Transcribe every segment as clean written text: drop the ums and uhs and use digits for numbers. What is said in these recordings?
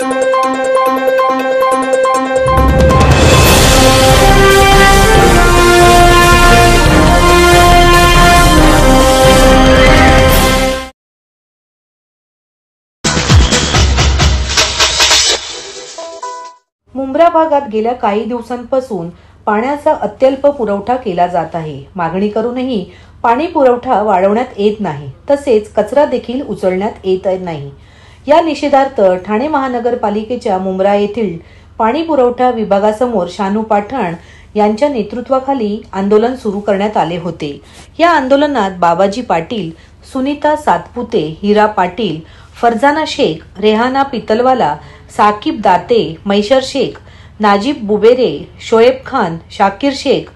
मुंब्रा भागात गेल्या काही दिवसांपासून पाण्याचा अत्यल्प पुरवठा केला जात आहे. मागणी करूनही पाणी पुरवठा वाढवण्यात येत नाही, तसेच कचरा देखील उचलण्यात येत नाही. या निषेधार्थ ठाणे महानगरपालिकेच्या मुंब्रा येथील पाणी पुरवठा विभागासमोर शानू पाठाण यांच्या नेतृत्वाखाली आंदोलन सुरू करण्यात आले होते. या आंदोलनात बाबाजी पाटील, सुनीता सातपुते, हिरा पाटील, फरजाना शेख, रेहाना पितलवाला, साकिब दाते, मैशर शेख, नाजिब बुबेरे, शोएब खान, शाकिर शेख,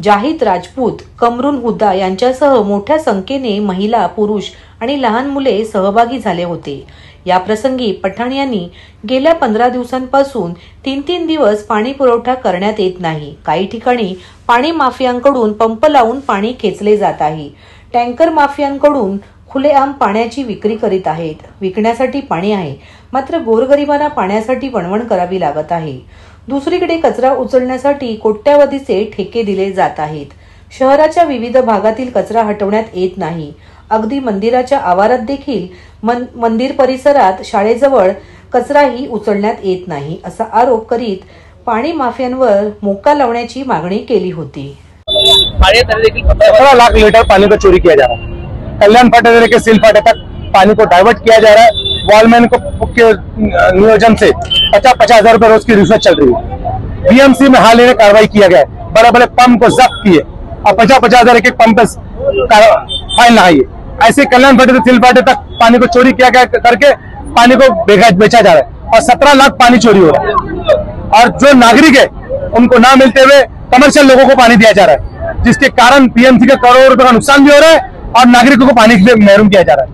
जाहिद राजपूत, कमरुन हुदा यांच्यासह मोठ्या संख्येने महिला, पुरुष आणि लहान मुले सहभागी झाले होते. या प्रसंगी पठाण यांनी गेल्या 15 दिवसांपासून 3 दिवस पाणी पुरवठा करण्यात येत नाही. काही ठिकाणी पाणी माफियांकडून पंप लावून पाणी खेचले जात आहे. टँकर माफियांकडून खुलेआम पाण्याची विक्री करीत आहेत. विकण्यासाठी पाणी आहे, मात्र गोरगरिबांना पाण्यासाठी वणवण करावी लागत आहे. दुसरीकडे कचरा उचलण्यासाठी कोट्यावधीचे ठेके दिले जात आहेत. शहराच्या विविध भागातील कचरा हटवण्यात येत नाही. अगदी मंदिराच्या आवारात देखील मंदिर परिसरात, शाळेजवळ कचराही उचलण्यात येत नाही, असा आरोप करीत पाणी माफियांवर मोका लावण्याची मागणी केली होती. 17 लाख लीटर पानी को चोरी किया जा रहा है. कल्याण फाटे से सिल फाटे तक पानी को डाइवर्ट किया जा रहा है. वॉलमैन को के नियोजन से 50-50 हजार रुपए रोज की रिश्वत चल रही है. बीएमसी में हाल ही में कार्रवाई किया गया है. बड़े बड़े पंप को जब्त किए और 50-50 हजार एक पंप फाइन लगाई. ऐसे कल्याण फाटे से सिल फाटे तक पानी को चोरी किया गया करके पानी को बेचा जा रहा है और 17 लाख पानी चोरी हो रहा है. और जो नागरिक है उनको ना मिलते हुए कमर्शियल लोगों को पानी दिया जा रहा है, जिसके कारण पीएमसी के करोड़ों रुपए का नुकसान भी हो रहा है और नागरिकों को पानी से महरूम किया जा रहा है.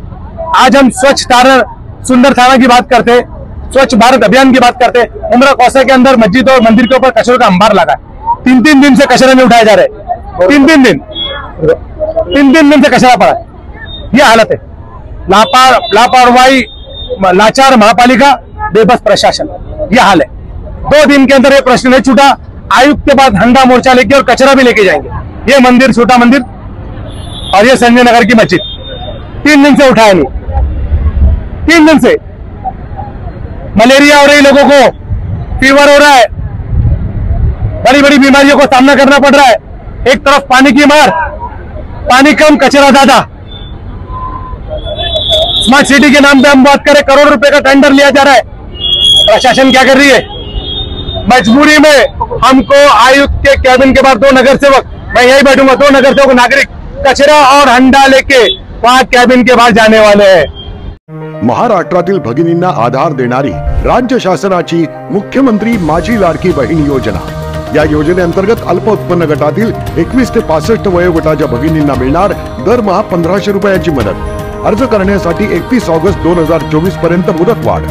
आज हम स्वच्छ थाना, सुंदर थाना की बात करते, स्वच्छ भारत अभियान की बात करते. मुंब्रा कौसा के अंदर मस्जिद और मंदिर के ऊपर कचरे का अंबार लगा है. 3 दिन से कचरे में उठाए जा रहे हैं. 3 दिन से कचरा पड़ा है. ये हालत है. लापरवाही, लाचार महापालिका, बेबस प्रशासन, ये हाल है. 2 दिन के अंदर ये प्रश्न नहीं छूटा. आयुक्त के बाद हंडा मोर्चा लेके और कचरा भी लेके जाएंगे. ये मंदिर, छोटा मंदिर और ये संजय नगर की मस्जिद 3 दिन से उठाया नहीं. 3 दिन से मलेरिया हो रही, लोगों को फीवर हो रहा है, बड़ी बड़ी बीमारियों को सामना करना पड़ रहा है. एक तरफ पानी की मार, पानी कम कचरा ज्यादा. स्मार्ट सिटी के नाम पे हम बात करें, करोड़ रुपए का टेंडर लिया जा रहा है. प्रशासन क्या कर रही है? मजबूरी में हमको आयुक्त के कैबिन के बाहर 2 नगर सेवक, मैं यही बैठूंगा, 2 नगर सेवक नागरिक कचरा और हंडा लेके वहां कैबिन के बाहर जाने वाले हैं. महाराष्ट्रातील भगिनींना आधार देणारी राज्य शासनाची मुख्यमंत्री माझी लाडकी बहीण योजना. या योजनेअंतर्गत अल्प उत्पन्न गटातील 21 ते 65 वयोगटाच्या भगिनींना मिळणार दरमहा 1500 रुपयाची मदत. अर्ज करण्यासाठी 31 ऑगस्ट 2024 पर्यंत मुदतवाढ.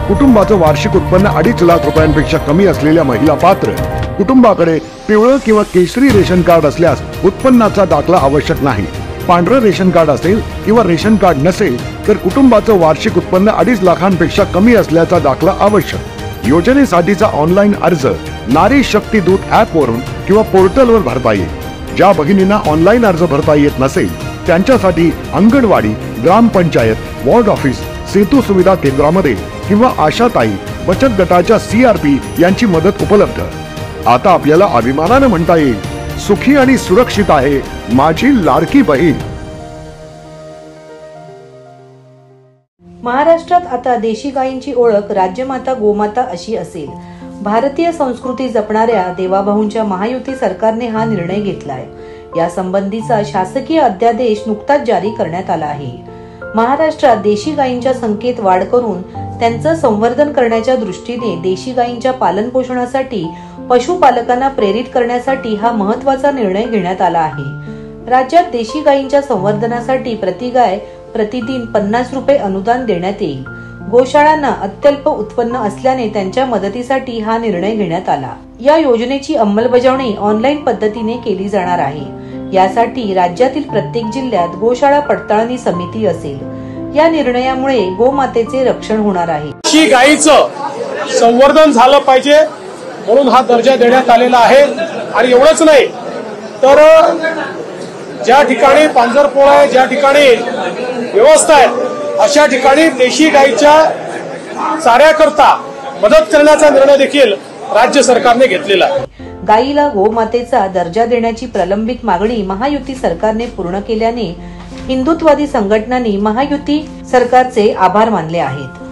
कुटुंबाचं वार्षिक उत्पन्न 2.5 लाख रुपयांपेक्षा कमी असलेल्या महिला पात्र. कुटुंबाकडे पिवळं किंवा केशरी रेशन कार्ड असल्यास उत्पन्नाचा दाखला आवश्यक नाही. पांढरं रेशन कार्ड असेल किंवा रेशन कार्ड नसेल तर कुटुंबाचं वार्षिक उत्पन्न 2.5 लाखांपेक्षा कमी असल्याचा दाखला आवश्यक. योजनेसाठीचा ऑनलाईन अर्ज नारी शक्ती दूत ऍप वरून किंवा पोर्टलवर भरता येईल. ज्या भगिनींना ऑनलाईन अर्ज भरता येत नसेल त्यांच्यासाठी अंगणवाडी, ग्रामपंचायत, वॉर्ड ऑफिस, सेतू सुविधा केंद्रामध्ये किंवा आशाताई बचत गटाच्या CRP यांची मदत उपलब्ध. आता आपल्याला अभिमानाने म्हणता येईल, सुखी आणि सुरक्षित आहे माझी लाडकी बहीण. महाराष्ट्रात आता देशी गायींची ओळख राज्यमाता गोमाता अशी असेल. भारतीय संस्कृती जपणाऱ्या देवाभाऊंच्या महायुती सरकारने हा निर्णय घेतलाय. या संबंधीचा शासकीय अध्यादेश नुकताच जारी करण्यात आला आहे. महाराष्ट्रात देशी गायींच्या संख्येत वाढ करून त्यांचं संवर्धन करण्याच्या दृष्टीने देशी गायींच्या पालन पोषणासाठी पशुपालकांना प्रेरित करण्यासाठी हा महत्त्वाचा निर्णय घेण्यात आला आहे. राज्यात देशी गायींच्या संवर्धनासाठी प्रति गाय प्रतिदिन 50 रुपये अनुदान देण्यात येईल. गोशाळांना अत्यल्प उत्पन्न असल्याने त्यांच्या मदतीसाठी हा निर्णय घेण्यात आला. या योजनेची अंमलबजावणी ऑनलाईन पद्धतीने केली जाणार आहे. यासाठी राज्यातील प्रत्येक जिल्ह्यात गोशाळा पडताळणी समिती असेल. या निर्णयामुळे गोमातेचे रक्षण होणार आहे. देशी गायीचं संवर्धन झालं पाहिजे म्हणून हा दर्जा देण्यात आलेला आहे। आणि एवढंच नाही तर ज्या ठिकाणी पांजरपोळ आहे, ज्या ठिकाणी व्यवस्था आहे, अशा ठिकाणी देशी गाईच्या चाऱ्याकरता मदत करण्याचा निर्णय देखील राज्य सरकारने घेतलेला आहे। गायीला गोमातेचा दर्जा देण्याची प्रलंबित मागणी महायुती सरकारने पूर्ण केल्याने हिंदुत्ववादी संघटनांनी महायुती सरकारचे आभार मानले आहेत।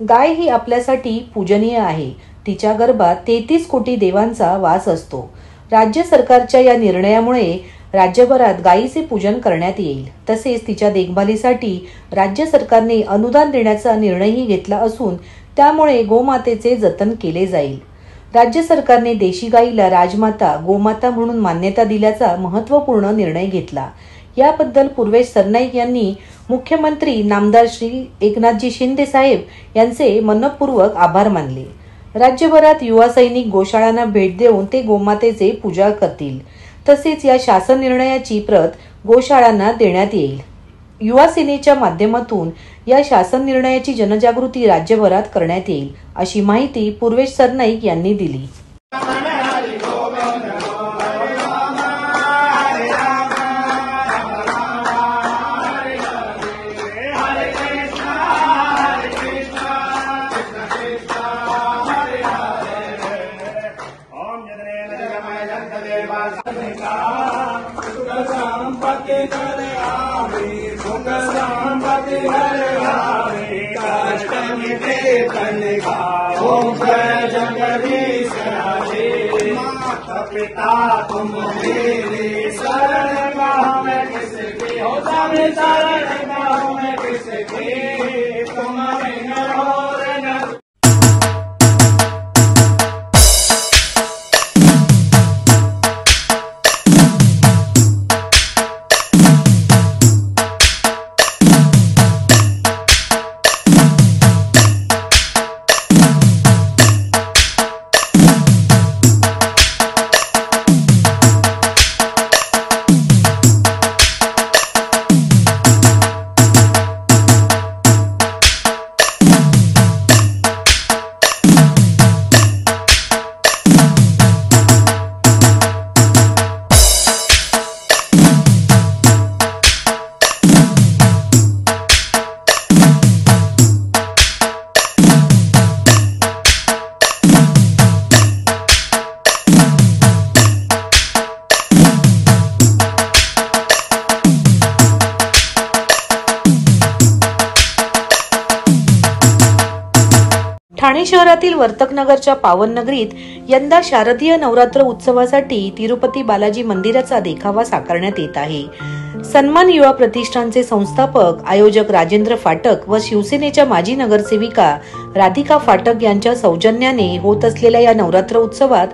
गाय ही आपल्यासाठी पूजनीय आहे। तिच्या गर्भात 33 कोटी देवांचा वास असतो। राज्य सरकारच्या या निर्णयामुळे राज्यभरात गायीचे पूजन करण्यात येईल। तसेच तिच्या देखभालीसाठी राज्य सरकारने अनुदान देण्याचा निर्णयही घेतला असून त्यामुळे गोमातेचे जतन केले जाईल। राज्य सरकारने देशी गायीला राजमाता गोमाता म्हणून मान्यता दिल्याचा महत्त्वपूर्ण निर्णय घेतला। याबद्दल पूर्वेश सरनाईक यांनी मुख्यमंत्री नामदार श्री एकनाथजी शिंदे साहेब यांचे मनपूर्वक आभार मानले। राज्यभरात युवा सैनिक गोशाळांना भेट देऊन ते गोमातेचे पूजा करतील। तसेच या शासन निर्णयाची प्रत गोशाळांना देण्यात येईल। युवा सेनेच्या माध्यमातून या शासन निर्णयाची जनजागृती राज्यभरात करण्यात येईल, अशी माहिती पूर्वेश सरनाईक यांनी दिली। पिता तुम मेरे शरण में किसकी हो जाने शरण में किसकी तुम ठाणे शहरातील वर्तकनगरच्या पावन नगरीत यंदा शारदीय नवरात्र उत्सवासाठी तिरुपती बालाजी मंदिराचा देखावा साकारण्यात येत आहे। सन्मान युवा प्रतिष्ठानचे संस्थापक आयोजक राजेंद्र फाटक व शिवसेनेच्या माजी नगरसेविका राधिका फाटक यांच्या सौजन्याने होत असलेल्या या नवरात्र उत्सवात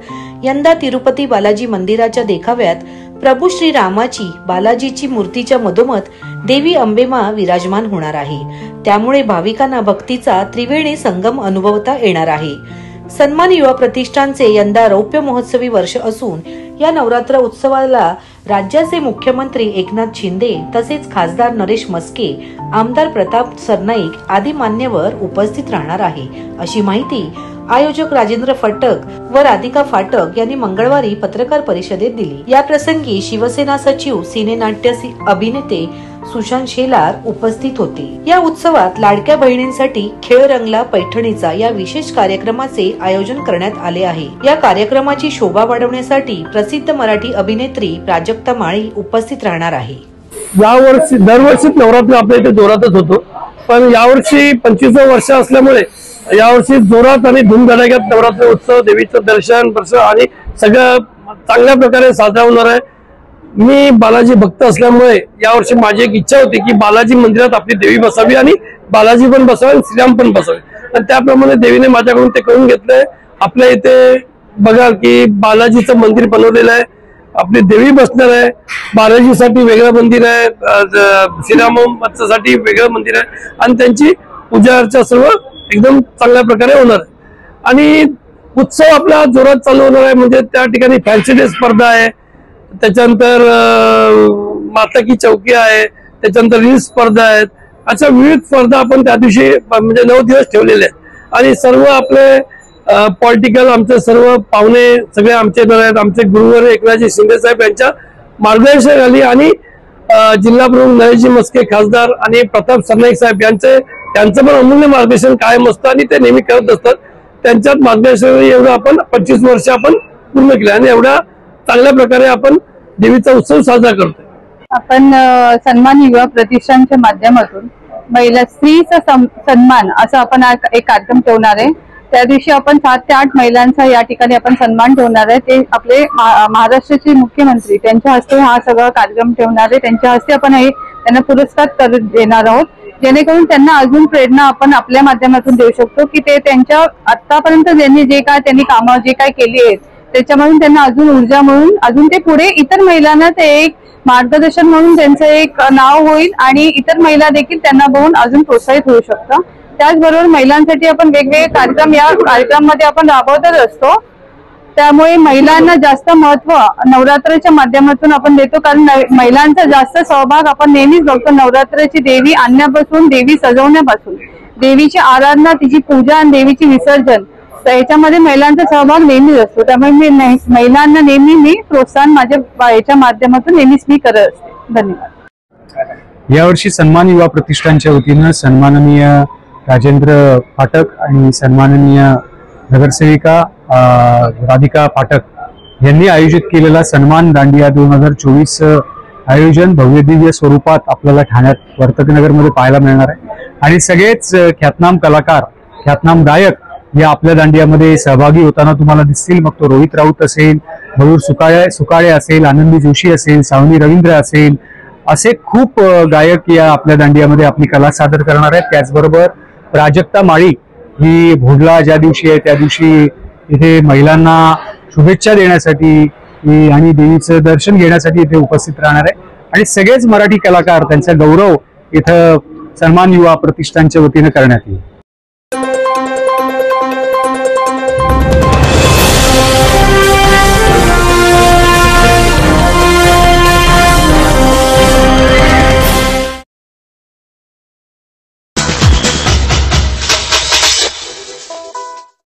यंदा तिरुपती बालाजी मंदिराच्या देखाव्यात प्रभू श्री रामाची बालाजीची मूर्तीच्या मधोमध देवी अंबेमा विराजमान होणार आहे। त्यामुळे भाविकांना भक्तीचा त्रिवेणी संगम अनुभवता येणार आहे। सन्मान युवा प्रतिष्ठानचे यंदा रौप्य महोत्सवी वर्ष असून या नवरात्र उत्सवाला राज्याचे मुख्यमंत्री एकनाथ शिंदे तसेच खासदार नरेश मस्के, आमदार प्रताप सरनाईक आदी मान्यवर उपस्थित राहणार आहे, अशी माहिती आयोजक राजेंद्र फाटक व राधिका फाटक यांनी मंगळवारी पत्रकार परिषदेत दिली। या प्रसंगी शिवसेना सचिव सिनेनाट्य अभिनेते सुशांत शेलार उपस्थित होते। या उत्सवात लाडक्या बहिणींसाठी खेळ रंगला पैठणीचा या विशेष कार्यक्रमाचे आयोजन करण्यात आले आहे। या कार्यक्रमाची शोभा वाढवण्यासाठी प्रसिद्ध मराठी अभिनेत्री प्राजक्ता माळी उपस्थित राहणार आहे। यावर्षी दरवर्षी नवरात्र आपल्या इथे जोरातच होतो, पण यावर्षी 25 वर्ष असल्यामुळे यावर्षी जोरात आणि धूमधडाक्यात नवरात्र उत्सव, देवीचं दर्शन प्रसाद आणि सगळं चांगल्या प्रकारे साजरा होणार आहे। मी बालाजी भक्त असल्यामुळे यावर्षी माझी एक इच्छा होती की बालाजी मंदिरात आपली देवी बसावी आणि बालाजी पण बसावे आणि श्रीराम पण बसावे, आणि त्याप्रमाणे देवीने माझ्याकडून ते करून घेतलंय। आपल्या इथे बघाल की बालाजीचं मंदिर बनवलेलं आहे, आपली देवी बसणार आहे, बालाजीसाठी वेगळं मंदिर आहे, श्रीरामासाठी वेगळं मंदिर आहे आणि त्यांची पूजा अर्चा सर्व एकदम चांगल्या प्रकारे होणार आहे. आणि उत्सव आपला जोरात चालू होणार आहे. म्हणजे त्या ठिकाणी फॅन्सी डे स्पर्धा आहे, त्याच्यानंतर माता की चौकी आहे, त्याच्यानंतर रील स्पर्धा आहेत. अशा विविध स्पर्धा आपण त्या दिवशी म्हणजे 9 दिवस ठेवलेले आहेत. आणि सर्व आपले पॉलिटिकल आमचे सर्व पाहुणे सगळे आमचे आहेत. आमचे गुरुवर एकनाथजी शिंदे साहेब यांच्या मार्गदर्शनाखाली आणि जिल्हा प्रमुख नरेशजी मस्के खासदार आणि प्रताप सरनाईक साहेब त्यांचं पण अमूल्य मार्गदर्शन कायम असतं आणि ते नेहमी करत असतात. त्यांच्यात मार्गदर्शन एवढं आपण 25 वर्ष आपण पूर्ण केलं आणि एवढ्या चांगल्या प्रकारे आपण देवीचा उत्सव साजरा करतोय. आपण सन्मान युवा प्रतिष्ठानच्या माध्यमातून महिला स्त्रीचा सन्मान असं आपण एक कार्यक्रम ठेवणार आहे. त्या दिवशी आपण 7 ते 8 महिलांचा या ठिकाणी आपण सन्मान ठेवणार आहे. ते आपले महाराष्ट्राचे मुख्यमंत्री त्यांच्या हस्ते हा सगळा कार्यक्रम ठेवणार आहे. त्यांच्या हस्ते आपण त्यांना पुरस्कार देणार आहोत, जेणेकरून त्यांना अजून प्रेरणा आपण आपल्या माध्यमातून देऊ शकतो की ते त्यांच्या आतापर्यंत त्यांनी जे काय कामं जे काय केली आहेत त्याच्यामधून त्यांना अजून ऊर्जा म्हणून अजून ते पुढे इतर महिलांना ते एक मार्गदर्शन म्हणून त्यांचं एक नाव होईल आणि इतर महिला देखील त्यांना बघून अजून प्रोत्साहित होऊ शकतात. त्याचबरोबर महिलांसाठी आपण वेगवेगळे कार्यक्रम या कार्यक्रमामध्ये आपण राबवतच असतो. त्यामुळे महिलांना जास्त महत्व नवरात्राच्या माध्यमातून आपण देतो, कारण महिलांचा जास्त सहभाग आपण नेहमीच बघतो. नवरात्राची देवी आणण्यापासून देवी सजवण्यापासून देवीची आराधना, तिची पूजा आणि देवीची विसर्जन याच्यामध्ये महिलांचा सहभाग नेहमीच असतो. त्यामुळे महिलांना नेहमी मी प्रोत्साहन माझ्या याच्या माध्यमातून नेहमीच मी करत असते. धन्यवाद. यावर्षी सन्मान युवा प्रतिष्ठानच्या वतीनं सन्माननीय राजेंद्र फाटक आणि सन्माननीय नगरसेविका राधिका फाटक यांनी आयोजित केलेला सन्मान दांडिया 2024 आयोजन भव्य दिव्य स्वरूपात आपल्याला ठाण्यात वर्तकनगरमध्ये पाहायला मिळणार आहे. आणि सगळेच ख्यातनाम कलाकार, ख्यातनाम गायक या आपल्या दांडियामध्ये सहभागी होताना तुम्हाला दिसतील. मग तो रोहित राऊत असेल, मयूर सुकाळे असेल, आनंदी जोशी असेल, सावनी रवींद्र असेल, असे खूप गायक या आपल्या दांडियामध्ये आपली कला सादर करणार आहेत. त्याचबरोबर प्राजक्ता माळी ही भोडला ज्या दिवशी आहे त्या दिवशी इथे महिलांना शुभेच्छा देण्यासाठी आणि देवीचं दर्शन घेण्यासाठी इथे उपस्थित राहणार आहे. आणि सगळेच मराठी कलाकार त्यांचा गौरव इथं सन्मान युवा प्रतिष्ठानच्या वतीनं करण्यात येईल.